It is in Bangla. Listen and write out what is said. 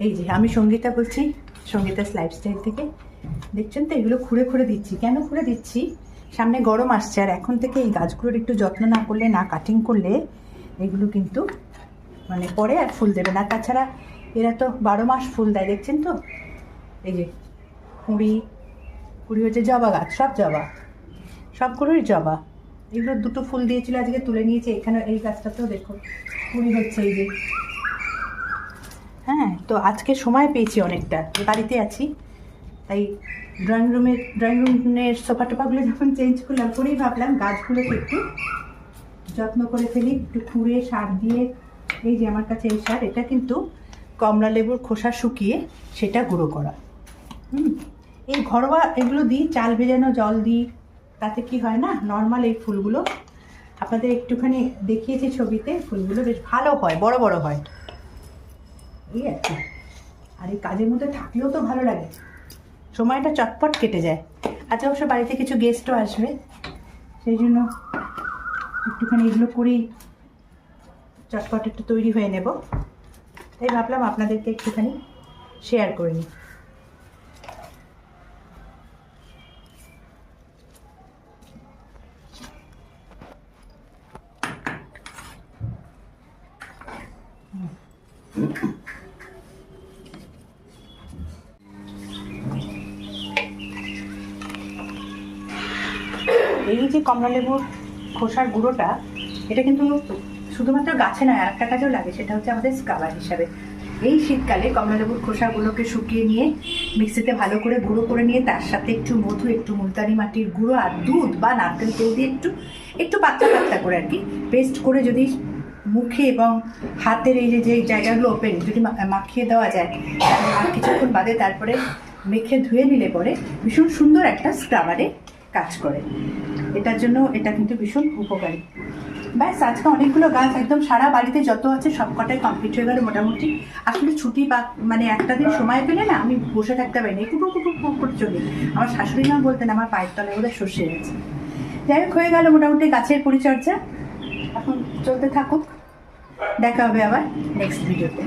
এই যে আমি সঙ্গীতা বলছি, সঙ্গীতাস লাইফস্টাইল থেকে। দেখছেন তো এগুলো খুঁড়ে খুঁড়ে দিচ্ছি। কেন খুঁড়ে দিচ্ছি? সামনে গরম আসছে, আর এখন থেকে এই গাছগুলোর একটু যত্ন না করলে, না কাটিং করলে এগুলো কিন্তু মানে পরে আর ফুল দেবে না। তাছাড়া এরা তো 12 মাস ফুল দেয়, দেখছেন তো। এই যে কুড়ি কুড়ি হচ্ছে জবা গাছ, সব জবা, সবগুলোই জবা। এগুলো দুটো ফুল দিয়েছিল, আজকে তুলে নিয়েছে। এখানে এই গাছটাতেও দেখো কুড়ি হচ্ছে, এই যে। হ্যাঁ, তো আজকে সময় পেয়েছি অনেকটা, বাড়িতে আছি, তাই ড্রয়িং রুমের সোফা টোফাগুলো যখন চেঞ্জ করলাম, করেই ভাবলাম গাছগুলোকে একটু যত্ন করে ফেলি, একটু খুঁড়ে সার দিয়ে। এই যে আমার কাছে এই সার, এটা কিন্তু কমলা লেবুর খোসা শুকিয়ে সেটা গুঁড়ো করা। এই ঘরোয়া এগুলো দিই, চাল ভেজানো জল দিই, তাতে কি হয় না, নর্মাল এই ফুলগুলো আপনাদের একটুখানি দেখিয়েছি ছবিতে, ফুলগুলো বেশ ভালো হয়, বড় বড় হয়, এই আর কি। আর এই কাজের মধ্যে থাকলেও তো ভালো লাগে, সময়টা চটপট কেটে যায়। আচ্ছা, অবশ্য বাড়িতে কিছু গেস্টও আসবে, সেই জন্য একটুখানি এগুলো করেই চটপট একটু তৈরি হয়ে নেব, তাই ভাবলাম আপনাদেরকে একটুখানি শেয়ার করে নিই। এই যে কমলা লেবুর খোসার গুঁড়োটা, এটা কিন্তু শুধুমাত্র গাছে নয়, আর একটা কাজেও লাগে, সেটা হচ্ছে আমাদের স্ক্রাবার হিসাবে। এই শীতকালে কমলা লেবুর খোসাগুলোকে শুকিয়ে নিয়ে মিক্সিতে ভালো করে গুঁড়ো করে নিয়ে, তার সাথে একটু মধু, একটু মুলতানি মাটির গুঁড়ো আর দুধ বা নারকেল তেল দিয়ে একটু একটু পাতলা পাতলা করে আর কি পেস্ট করে যদি মুখে এবং হাতের এই যে জায়গাগুলো ওপেন যদি মাখিয়ে দেওয়া যায়, আর কিছুক্ষণ বাদে তারপরে মেখে ধুয়ে নিলে পরে ভীষণ সুন্দর একটা স্ক্রাবারে কাজ করে। এটার জন্য এটা কিন্তু ভীষণ উপকারী। ব্যাস, আজকে অনেকগুলো গাছ একদম সারা বাড়িতে যত আছে সব কটাই কমপ্লিট হয়ে গেল মোটামুটি। আসলে ছুটি বা মানে একটা দিন সময় পেলে না, আমি বসে থাকতে পারি না, একটু করে চলি। আমার শাশুড়ি মা বলতেন আমার পায়ের তলায় বোধহয় সর্ষে গেছে। যাই হোক, হয়ে গেল মোটামুটি গাছের পরিচর্যা, এখন চলতে থাকুক। দেখা হবে আবার নেক্সট ভিডিওতে।